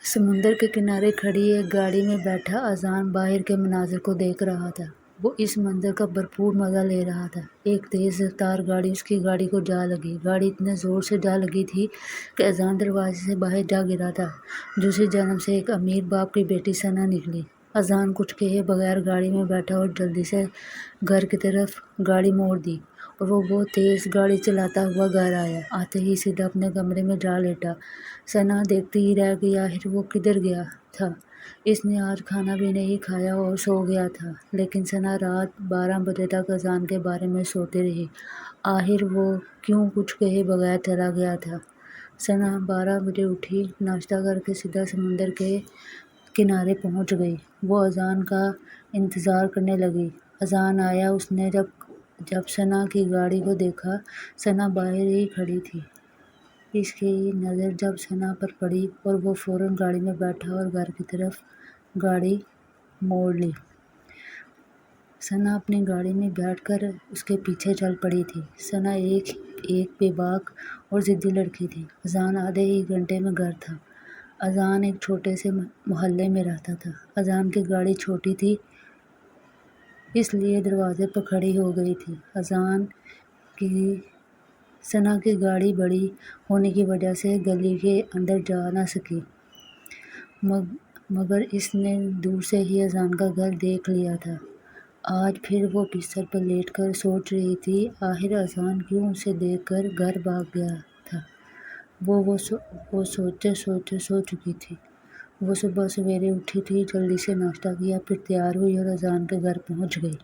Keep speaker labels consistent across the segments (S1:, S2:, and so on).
S1: سمندر کے کنارے کھڑی ایک گاڑی میں بیٹھا اذان باہر کے مناظر کو دیکھ رہا تھا۔ وہ اس منظر کا بھرپور مزہ لے رہا تھا۔ ایک تیز رفتار گاڑی اس کی گاڑی کو جا لگی۔ گاڑی اتنے زور سے جا لگی تھی کہ اذان دروازے سے باہر جا گرا تھا۔ دوسری جانب سے ایک امیر باپ کی بیٹی ثنا نکلی۔ اذان کچھ کہے بغیر گاڑی میں بیٹھا اور جلدی سے گھر کی طرف گاڑی موڑ دی اور وہ بہت تیز گاڑی چلاتا ہوا گھر آیا۔ آتے ہی سیدھا اپنے کمرے میں جا لیٹا۔ ثنا دیکھتی ہی رہ گئی آخر وہ کدھر گیا تھا۔ اس نے آج کھانا بھی نہیں کھایا اور سو گیا تھا، لیکن ثنا رات 12 بجے تک اذان کے بارے میں سوتی رہی۔ آخر وہ کیوں کچھ کہے بغیر چلا گیا تھا۔ ثنا 12 بجے اٹھی، ناشتہ کر کے سیدھا سمندر کے کنارے پہنچ گئی۔ وہ اذان کا انتظار کرنے لگی۔ اذان آیا۔ اس نے جب ثنا کی گاڑی کو دیکھا، ثنا باہر ہی کھڑی تھی۔ اس کی نظر جب ثنا پر پڑی اور وہ فوراً گاڑی میں بیٹھا اور گھر کی طرف گاڑی موڑ لی۔ ثنا اپنی گاڑی میں بیٹھ کر اس کے پیچھے چل پڑی تھی۔ ثنا ایک بے باک اور ضدی لڑکی تھی۔ اذان آدھے ہی گھنٹے میں گھر تھا۔ اذان ایک چھوٹے سے محلے میں رہتا تھا۔ اذان کی گاڑی چھوٹی تھی، اس لیے دروازے پر کھڑی ہو گئی تھی۔ ثنا کی گاڑی بڑی ہونے کی وجہ سے گلی کے اندر جا نہ سکی، مگر اس نے دور سے ہی اذان کا گھر دیکھ لیا تھا۔ آج پھر وہ بستر پر لیٹ کر سوچ رہی تھی، آخر اذان کیوں اسے دیکھ کر گھر بھاگ گیا تھا۔ وہ سوچتے سوچتے سو چکی تھی۔ وہ صبح سویرے اٹھی تھی، جلدی سے ناشتہ کیا، پھر تیار ہوئی اور اذان کے گھر پہنچ گئی۔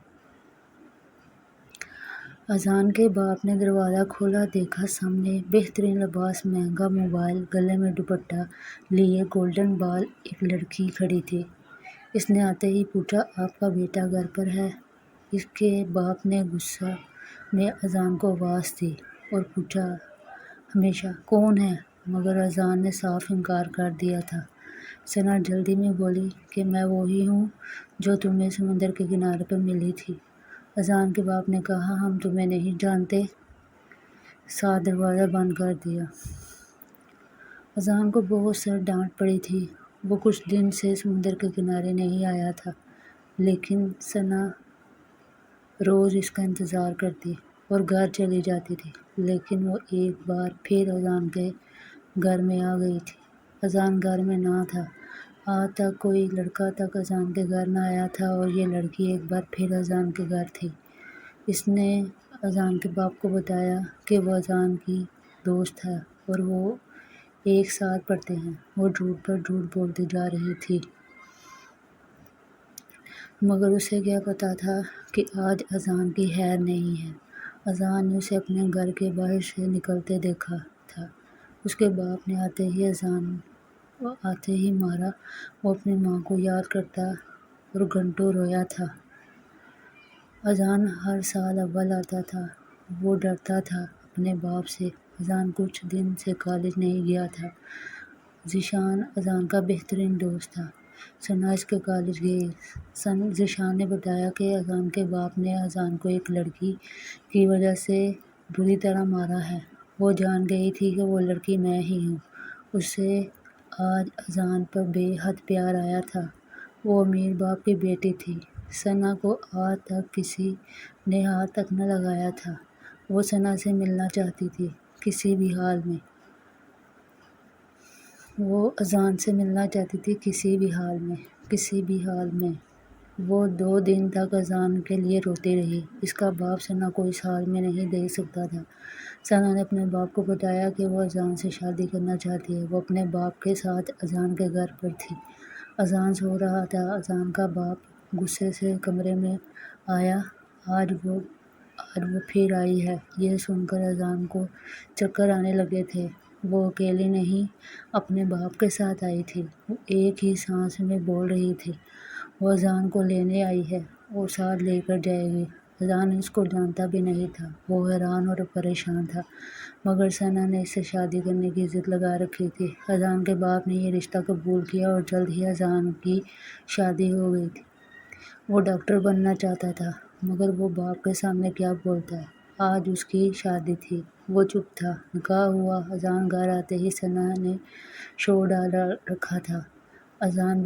S1: اذان کے باپ نے دروازہ کھولا، دیکھا سامنے بہترین لباس، مہنگا موبائل، گلے میں دوپٹہ لیے گولڈن بال ایک لڑکی کھڑی تھی۔ اس نے آتے ہی پوچھا، آپ کا بیٹا گھر پر ہے؟ اس کے باپ نے غصے میں اذان کو آواز دی اور پوچھا، ہمیشہ کون ہے؟ مگر اذان نے صاف انکار کر دیا تھا۔ ثنا جلدی میں بولی کہ میں وہی ہوں جو تمہیں سمندر کے کنارے پر ملی تھی۔ اذان کے باپ نے کہا، ہم تمہیں نہیں جانتے، ساتھ دروازہ بند کر دیا۔ اذان کو بہت سخت ڈانٹ پڑی تھی۔ وہ کچھ دن سے سمندر کے کنارے نہیں آیا تھا، لیکن ثنا روز اس کا انتظار کرتی اور گھر چلی جاتی تھی۔ لیکن وہ ایک بار پھر اذان کے گھر میں آ گئی تھی۔ اذان گھر میں نہ تھا۔ آج تک کوئی لڑکا تک اذان کے گھر نہ آیا تھا اور یہ لڑکی ایک بار پھر اذان کے گھر تھی۔ اس نے اذان کے باپ کو بتایا کہ وہ اذان کی دوست ہے اور وہ ایک ساتھ پڑھتے ہیں۔ وہ جھوٹ پر جھوٹ بولتی جا رہی تھی، مگر اسے کیا پتہ تھا کہ آج اذان کی خیر نہیں ہے۔ اذان نے اسے اپنے گھر کے باہر سے نکلتے دیکھا تھا۔ اس کے باپ نے آتے ہی مارا۔ وہ اپنی ماں کو یاد کرتا اور گھنٹوں رویا تھا۔ اذان ہر سال اول آتا تھا۔ وہ ڈرتا تھا اپنے باپ سے۔ اذان کچھ دن سے کالج نہیں گیا تھا۔ ذیشان اذان کا بہترین دوست تھا۔ ثنا اس کے کالج گئی۔ ذیشان نے بتایا کہ اذان کے باپ نے اذان کو ایک لڑکی کی وجہ سے بری طرح مارا ہے۔ وہ جان گئی تھی کہ وہ لڑکی میں ہی ہوں۔ اسے آج اذان پر بے حد پیار آیا تھا۔ وہ امیر باپ کی بیٹی تھی۔ ثنا کو آج تک کسی نے ہاتھ تک نہ لگایا تھا۔ وہ ثنا سے ملنا چاہتی تھی، کسی بھی حال میں۔ وہ اذان سے ملنا چاہتی تھی، کسی بھی حال میں۔ وہ 2 دن تک اذان کے لیے روتی رہی۔ اس کا باپ ثنا کو اس حال میں نہیں دیکھ سکتا تھا۔ ثنا نے اپنے باپ کو بتایا کہ وہ اذان سے شادی کرنا چاہتی ہے۔ وہ اپنے باپ کے ساتھ اذان کے گھر پر تھی۔ اذان سو رہا تھا۔ اذان کا باپ غصے سے کمرے میں آیا۔ آج وہ پھر آئی ہے، یہ سن کر اذان کو چکر آنے لگے تھے۔ وہ اکیلی نہیں، اپنے باپ کے ساتھ آئی تھی۔ وہ ایک ہی سانس میں بول رہی تھی، وہ اذان کو لینے آئی ہے اور ساتھ لے کر جائے گی۔ اذان اس کو جانتا بھی نہیں تھا۔ وہ حیران اور پریشان تھا، مگر ثنا نے اس سے شادی کرنے کی ضد لگا رکھی تھی۔ اذان کے باپ نے یہ رشتہ قبول کیا اور جلد ہی اذان کی شادی ہو گئی تھی۔ وہ ڈاکٹر بننا چاہتا تھا، مگر وہ باپ کے سامنے کیا بولتا ہے۔ آج اس کی شادی تھی۔ وہ چپ تھا۔ نکاح ہوا۔ اذان گھر آتے ہی ثنا نے شور ڈال رکھا تھا۔ اذان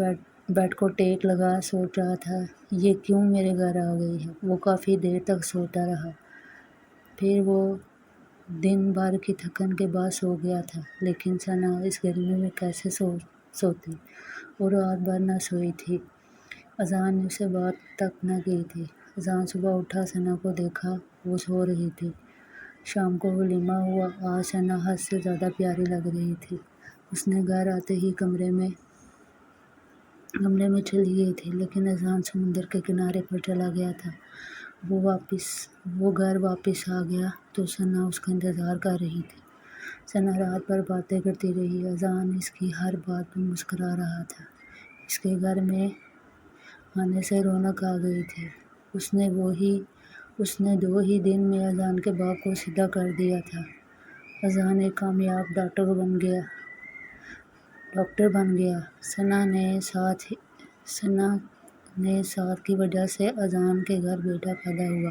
S1: بیڈ کو ٹیک لگا سوچ رہا تھا، یہ کیوں میرے گھر آ گئی ہے؟ وہ کافی دیر تک سوتا رہا۔ پھر وہ دن بھر کی تھکن کے بعد سو گیا تھا۔ لیکن ثنا اس گرمی میں کیسے سوتی؟ وہ رات بھر نہ سوئی تھی۔ اذان نے اسے بات تک نہ کی تھی۔ اذان صبح اٹھا، ثنا کو دیکھا، وہ سو رہی تھی۔ شام کو ولیمہ ہوا۔ آج ثنا حد سے زیادہ پیاری لگ رہی تھی۔ اس نے گھر آتے ہی کمرے میں چلی گئی تھی، لیکن اذان سمندر کے کنارے پر چلا گیا تھا۔ وہ گھر واپس آ گیا تو ثنا اس کا انتظار کر رہی تھی۔ ثنا رات بھر باتیں کرتی رہی۔ اذان اس کی ہر بات پر مسکرا رہا تھا۔ اس کے گھر میں آنے سے رونق آ گئی تھی۔ اس نے 2 ہی دن میں اذان کے باپ کو سیدھا کر دیا تھا۔ اذان ایک کامیاب ڈاکٹر بن گیا۔ ثنا نے ساتھ کی وجہ سے اذان کے گھر بیٹا پیدا ہوا۔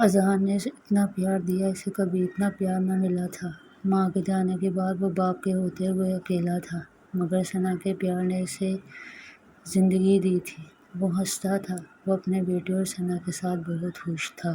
S1: اذان نے اتنا پیار دیا، اسے کبھی اتنا پیار نہ ملا تھا۔ ماں کے جانے کے بعد وہ باپ کے ہوتے ہوئے اکیلا تھا، مگر ثنا کے پیار نے اسے زندگی دی تھی۔ وہ ہنستا تھا۔ وہ اپنے بیٹے اور ثنا کے ساتھ بہت خوش تھا۔